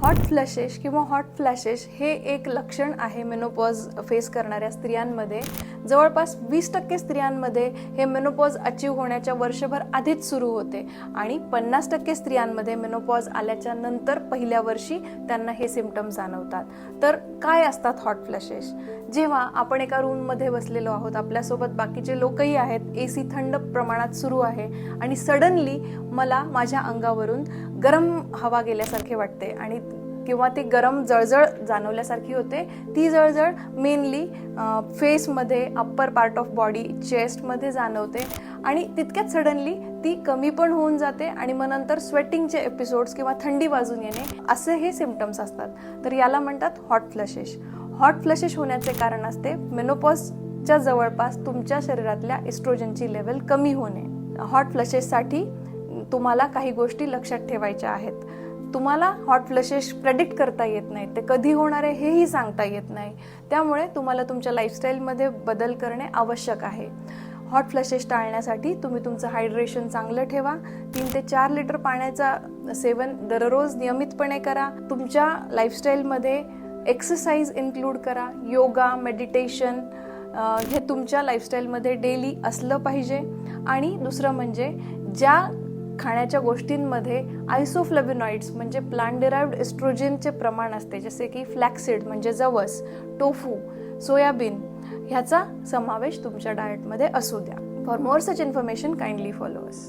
Hot flashes किंवा hot flashes हे एक लक्षण आहे मेनोपॉज फेस करणाऱ्या स्त्रियांमध्ये. जवळपास 20% स्त्रियांमध्ये हे मेनोपॉज अचीव होण्याच्या वर्षभर आधीच सुरू होते आणि 50% स्त्रियांमध्ये मेनोपॉज आल्याच्या नंतर पहिल्या वर्षी त्यांना हे सिम्पटम्स जाणवतात. तर काय असतात हॉट फ्लॅशेस? जेव्हा आपण एका रूममध्ये बसलेलो आहोत, आपल्यासोबत बाकीचे लोकही आहेत, AC थंड प्रमाणात सुरू आहे आणि सडनली मला माझ्या अंगावरून गरम हवा गेल्यासारखे वाटते आणि किंवा ती गरम जळजळ जाणवल्यासारखी होते. ती जळजळ मेनली फेसमध्ये, अप्पर पार्ट ऑफ बॉडी, चेस्टमध्ये जाणवते आणि तितक्यात सडनली ती कमी पण होऊन जाते आणि मग नंतर स्वेटिंगचे एपिसोड्स किंवा थंडी वाजून येणे असे हे सिम्पटम्स असतात. तर याला म्हणतात हॉट फ्लॅशेस. हॉट फ्लॅशेस होण्याचे कारण असते मेनोपॉजच्या जवळपास तुमच्या शरीरातल्या एस्ट्रोजनची लेवल कमी होणे. हॉट फ्लॅशेससाठी तुम्हाला काही गोष्टी लक्षात ठेवायच्या आहेत. तुम्हाला हॉट फ्लॅशेस प्रेडिक्ट करता येत नाहीत, ते कधी होणार आहे हेही सांगता येत नाही. त्यामुळे तुम्हाला तुमच्या लाईफस्टाईलमध्ये बदल करणे आवश्यक आहे. हॉट फ्लॅशेस टाळण्यासाठी तुम्ही तुमचं हायड्रेशन चांगलं ठेवा. 3 ते 4 लिटर पाण्याचं सेवन दररोज नियमितपणे करा. तुमच्या लाईफस्टाईलमध्ये एक्सरसाइज इन्क्लूड करा. योगा, मेडिटेशन हे तुमच्या लाईफस्टाईलमध्ये डेली असलं पाहिजे. आणि दुसरं म्हणजे ज्या खाण्याच्या गोष्टींमध्ये आयसोफ्लेव्होनॉइड्स म्हणजे प्लांट डिराइव्ड एस्ट्रोजनचे प्रमाण असते, जसे की फ्लॅक्सीड म्हणजे जवस, टोफू, सोयाबीन, ह्याचा समावेश तुमच्या डाएटमध्ये असू द्या. For more such information kindly follow us.